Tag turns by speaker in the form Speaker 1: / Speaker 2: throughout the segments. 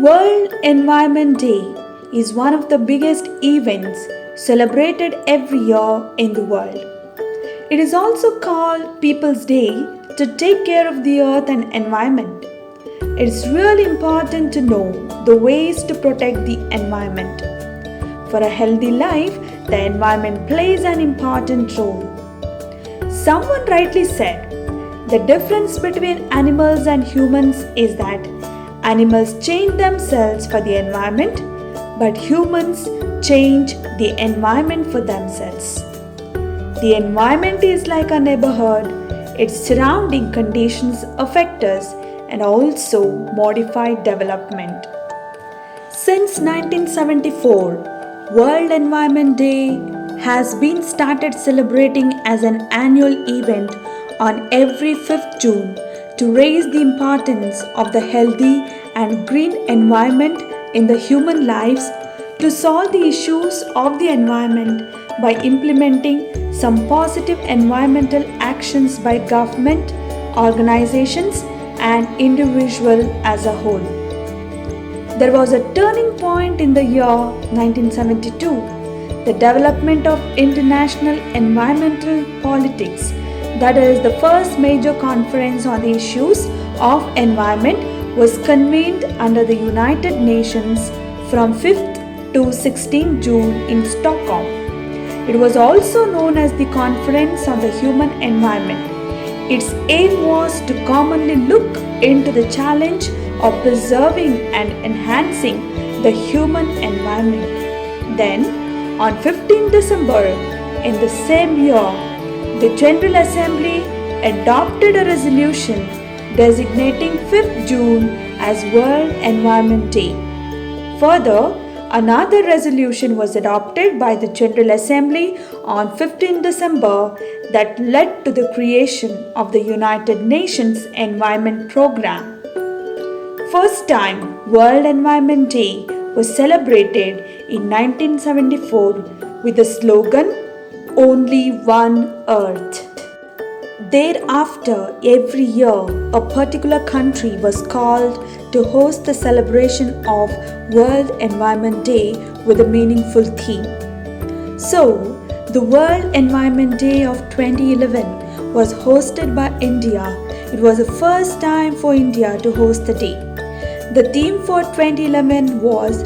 Speaker 1: World Environment Day is one of the biggest events celebrated every year in the world. It is also called People's Day to take care of the earth and environment. It's really important to know the ways to protect the environment. For a healthy life, the environment plays an important role. Someone rightly said, the difference between animals and humans is that animals change themselves for the environment, but humans change the environment for themselves. The environment is like a neighborhood, its surrounding conditions affect us and also modify development. Since 1974, World Environment Day has been started celebrating as an annual event on every 5th June to raise the importance of the healthy and green environment in the human lives, to solve the issues of the environment by implementing some positive environmental actions by government, organizations and individual as a whole. There was a turning point in the year 1972, the development of international environmental politics, that is, the first major conference on the issues of environment was convened under the United Nations from 5th to 16th June in Stockholm. It was also known as the Conference on the Human Environment. Its aim was to commonly look into the challenge of preserving and enhancing the human environment. Then, on 15 December in the same year, the General Assembly adopted a resolution designating 5th June as World Environment Day. Further, another resolution was adopted by the General Assembly on 15 December that led to the creation of the United Nations Environment Programme. First time World Environment Day was celebrated in 1974 with the slogan, "Only One Earth." Thereafter, every year, a particular country was called to host the celebration of World Environment Day with a meaningful theme. So, the World Environment Day of 2011 was hosted by India. It was the first time for India to host the day. The theme for 2011 was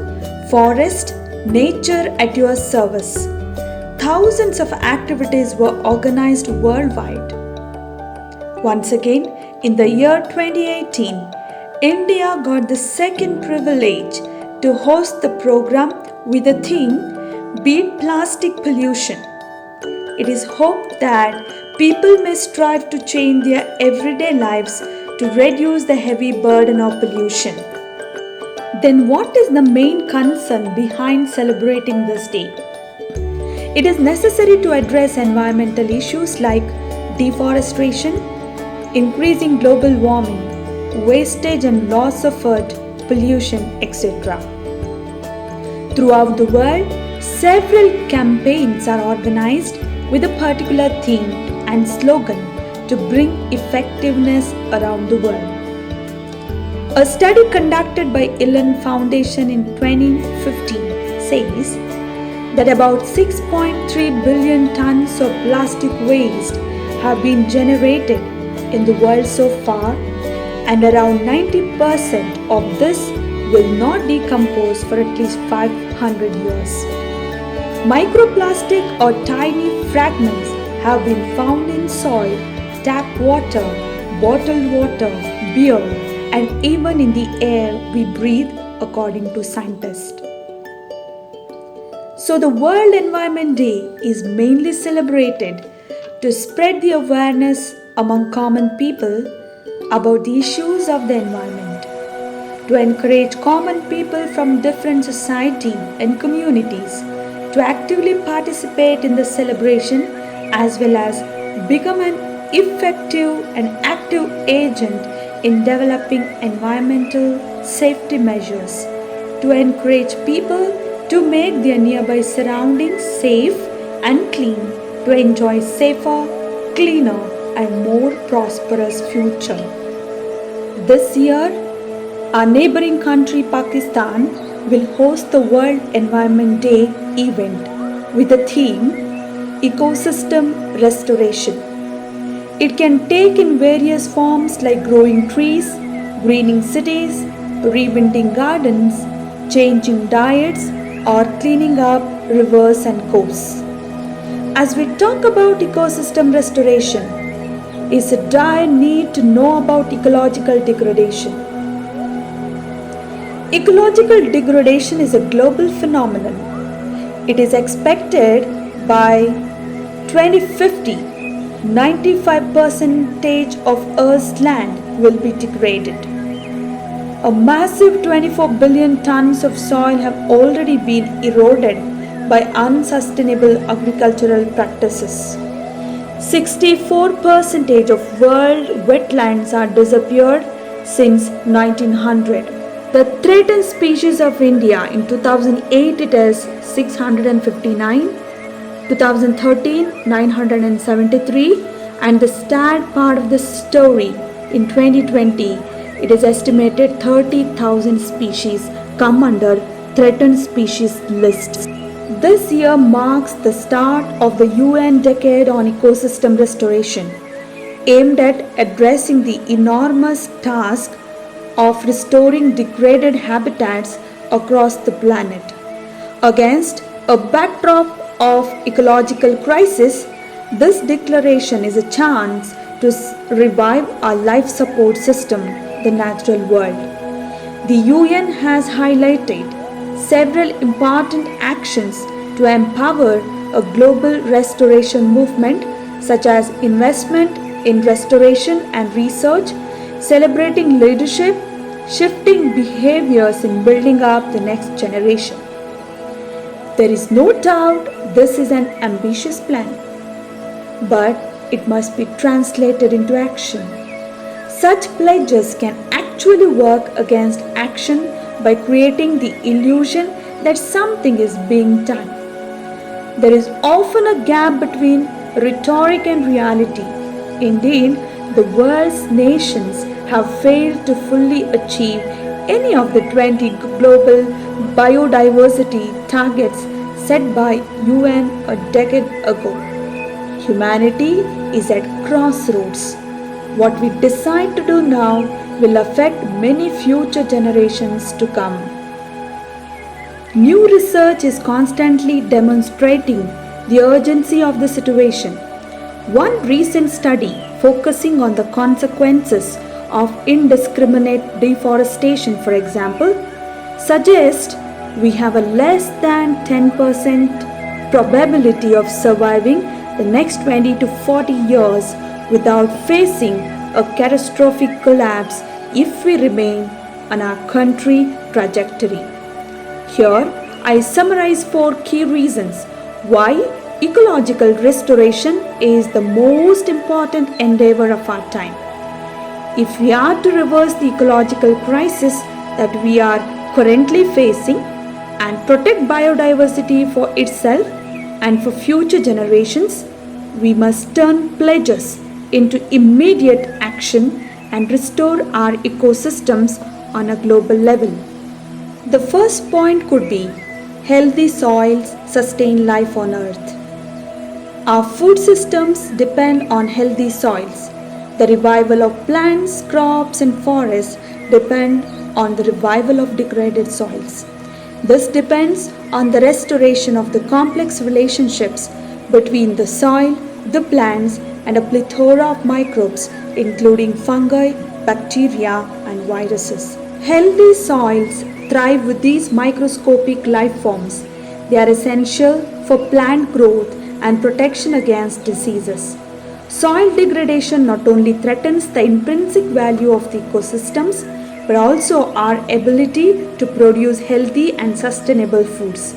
Speaker 1: Forest, Nature at Your Service. Thousands of activities were organized worldwide. Once again, in the year 2018, India got the second privilege to host the program with the theme Beat Plastic Pollution. It is hoped that people may strive to change their everyday lives to reduce the heavy burden of pollution. Then what is the main concern behind celebrating this day? It is necessary to address environmental issues like deforestation, increasing global warming, wastage and loss of earth, pollution, etc. Throughout the world, several campaigns are organized with a particular theme and slogan to bring effectiveness around the world. A study conducted by Ellen Foundation in 2015 says that about 6.3 billion tons of plastic waste have been generated in the world so far, and around 90% of this will not decompose for at least 500 years. Microplastic or tiny fragments have been found in soil, tap water, bottled water, beer, and even in the air we breathe, according to scientists. So the World Environment Day is mainly celebrated to spread the awareness among common people about the issues of the environment, to encourage common people from different society and communities to actively participate in the celebration, as well as become an effective and active agent in developing environmental safety measures, to encourage people to make their nearby surroundings safe and clean, to enjoy safer, cleaner and more prosperous future. This year, Our neighboring country Pakistan will host the World Environment Day event with the theme Ecosystem Restoration. It can take in various forms like growing trees, greening cities, rebuilding gardens, changing diets, or cleaning up rivers and coasts. As we talk about ecosystem restoration, is a dire need to know about ecological degradation. Ecological degradation is a global phenomenon. It is expected by 2050, 95% of Earth's land will be degraded. A massive 24 billion tons of soil have already been eroded by unsustainable agricultural practices. 64% of world wetlands are disappeared since 1900. The threatened species of India in 2008 it is 659, 2013 973, and the sad part of the story in 2020 it is estimated 30,000 species come under threatened species lists. This year marks the start of the UN Decade on Ecosystem Restoration, aimed at addressing the enormous task of restoring degraded habitats across the planet. Against a backdrop of ecological crisis, this declaration is a chance to revive our life support system, the natural world. The UN has highlighted several important actions to empower a global restoration movement, such as investment in restoration and research, celebrating leadership, shifting behaviors in building up the next generation. There is no doubt this is an ambitious plan, but it must be translated into action. Such pledges can actually work against action by creating the illusion that something is being done. There is often a gap between rhetoric and reality. Indeed, the world's nations have failed to fully achieve any of the 20 global biodiversity targets set by UN a decade ago. Humanity is at crossroads. What we decide to do now will affect many future generations to come. New research is constantly demonstrating the urgency of the situation. One recent study focusing on the consequences of indiscriminate deforestation, for example, suggests we have a less than 10% probability of surviving the next 20 to 40 years without facing a catastrophic collapse if we remain on our country trajectory. Here, I summarize 4 key reasons why ecological restoration is the most important endeavor of our time. If we are to reverse the ecological crisis that we are currently facing and protect biodiversity for itself and for future generations, we must turn pledges into immediate action and restore our ecosystems on a global level. The first point could be healthy soils sustain life on earth. Our food systems depend on healthy soils. The revival of plants, crops, and forests depend on the revival of degraded soils. This depends on the restoration of the complex relationships between the soil, the plants, and a plethora of microbes, including fungi, bacteria, and viruses. Healthy soils thrive with these microscopic life forms. They are essential for plant growth and protection against diseases. Soil degradation not only threatens the intrinsic value of the ecosystems, but also our ability to produce healthy and sustainable foods.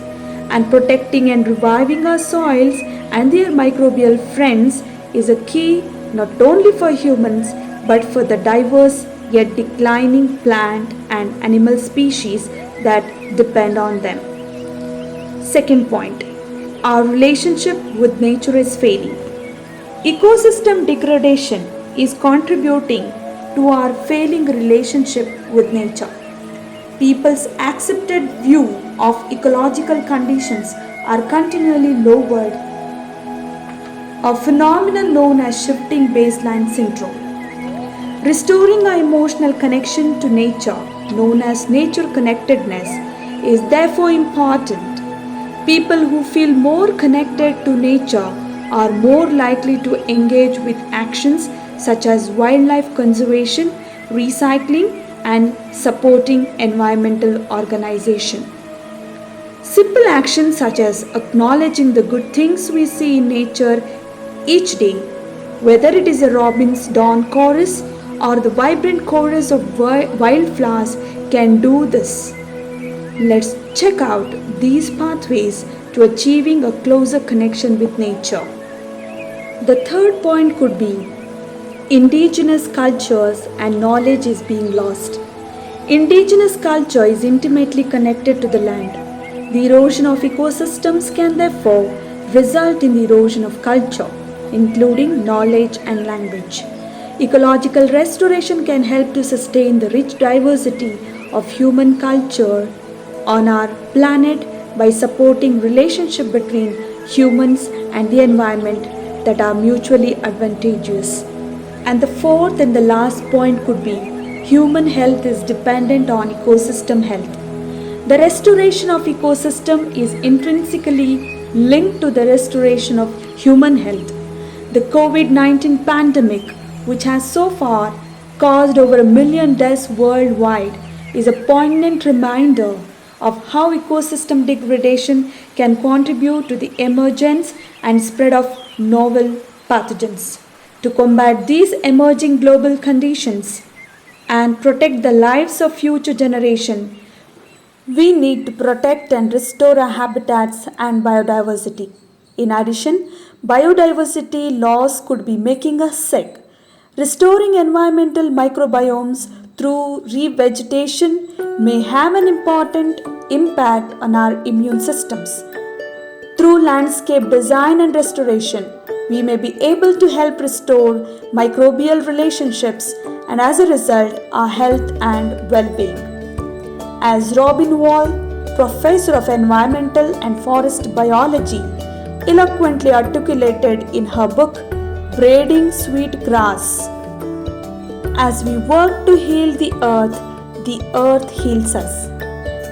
Speaker 1: And protecting and reviving our soils and their microbial friends is a key not only for humans but for the diverse yet declining plant and animal species that depend on them. Second point, our relationship with nature is failing. Ecosystem degradation is contributing to our failing relationship with nature. People's accepted view of ecological conditions are continually lowered, a phenomenon known as shifting baseline syndrome. Restoring our emotional connection to nature, known as nature connectedness, is therefore important. People who feel more connected to nature are more likely to engage with actions such as wildlife conservation, recycling, and supporting environmental organization. Simple actions such as acknowledging the good things we see in nature each day, whether it is a robin's dawn chorus or the vibrant chorus of wildflowers, can do this. Let's check out these pathways to achieving a closer connection with nature. The third point could be indigenous cultures and knowledge is being lost. Indigenous culture is intimately connected to the land. The erosion of ecosystems can therefore result in the erosion of culture, including knowledge and language. Ecological restoration can help to sustain the rich diversity of human culture on our planet by supporting relationship between humans and the environment that are mutually advantageous. And the fourth and the last point could be human health is dependent on ecosystem health. The restoration of ecosystem is intrinsically linked to the restoration of human health. The COVID-19 pandemic, which has so far caused over 1 million deaths worldwide, is a poignant reminder of how ecosystem degradation can contribute to the emergence and spread of novel pathogens. To combat these emerging global conditions and protect the lives of future generations, we need to protect and restore our habitats and biodiversity. In addition, biodiversity loss could be making us sick. Restoring environmental microbiomes through revegetation may have an important impact on our immune systems. Through landscape design and restoration, we may be able to help restore microbial relationships and as a result, our health and well-being. As Robin Wall, professor of environmental and forest biology, eloquently articulated in her book Braiding Sweet Grass, as we work to heal the earth heals us.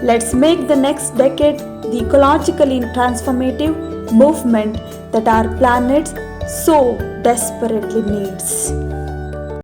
Speaker 1: Let's make the next decade the ecologically transformative movement that our planet so desperately needs.